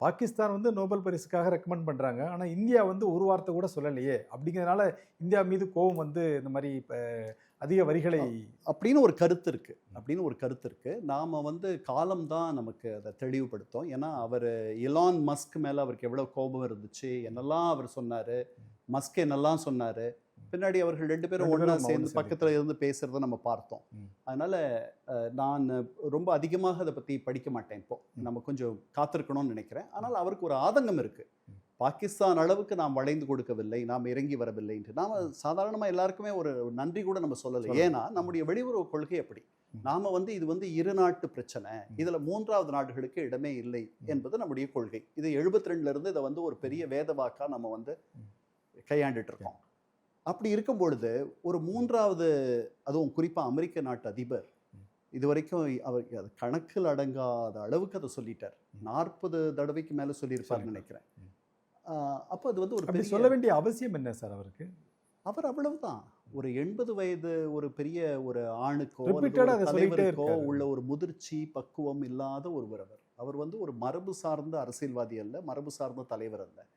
பாகிஸ்தான் வந்து Nobel பரிசுக்காக recommend பண்றாங்க. ஆனா இந்தியா வந்து ஒரு வார்த்தை கூட சொல்லலையே. அப்படிங்கிறதுனால இந்தியா மீது கோபம் வந்து இந்த மாதிரி அதிக வரிகளை அப்படின்னு ஒரு கருத்து இருக்கு. நாம வந்து காலம் தான் நமக்கு அதை தெளிவுபடுத்தும். ஏன்னா அவர் எலான் மஸ்க் மேல அவருக்கு எவ்வளவு கோபம் இருந்துச்சு, என்னெல்லாம் அவர் சொன்னாரு, மஸ்க் என்னெல்லாம் சொன்னாரு, பின்னாடி அவர்கள் 2 பேரும் ஒண்ணா சேர்ந்து பக்கத்துல இருந்து பேசுறதை நம்ம பார்த்தோம். அதனால நான் ரொம்ப அதிகமாக அதை பத்தி படிக்க மாட்டேன். இப்போ நம்ம கொஞ்சம் காத்திருக்கணும்னு நினைக்கிறேன். ஆனால் அவருக்கு ஒரு ஆதங்கம் இருக்கு. பாகிஸ்தான் அளவுக்கு நாம் வளைந்து கொடுக்கவில்லை, நாம் இறங்கி வரவில்லை என்று. நாம சாதாரணமா எல்லாருக்குமே ஒரு நன்றி கூட நம்ம சொல்லலை. ஏன்னா நம்முடைய வெளியுறவு கொள்கை அப்படி. நாம வந்து இது வந்து இரு நாட்டு பிரச்சனை, இதுல மூன்றாவது நாடுகளுக்கு இடமே இல்லை என்பது நம்முடைய கொள்கை. இது 72ல இருந்து இதை வந்து ஒரு பெரிய வேத வாக்கா நம்ம வந்து கையாண்டுட்டு இருக்கோம். அப்படி இருக்கும் பொழுது ஒரு மூன்றாவது, அதுவும் குறிப்பா அமெரிக்க நாட்டு அதிபர் இதுவரைக்கும் அவர் கணக்கில் அடங்காத அளவுக்கு அதை சொல்லிட்டார். 40 தடவைக்கு மேல சொல்லியிருப்பார்னு நினைக்கிறேன். அப்போ அது வந்து ஒரு பெரிய சொல்ல வேண்டிய அவசியம் என்ன சார் அவருக்கு? அவர் அவ்வளவுதான். ஒரு 80 வயது ஒரு பெரிய ஒரு ஆணுக்கோ தலைவருக்கோ உள்ள ஒரு முதிர்ச்சி பக்குவம் இல்லாத ஒருவர். அவர் வந்து ஒரு மரபு சார்ந்த அரசியல்வாதி அல்ல, மரபு சார்ந்த தலைவர் அல்ல.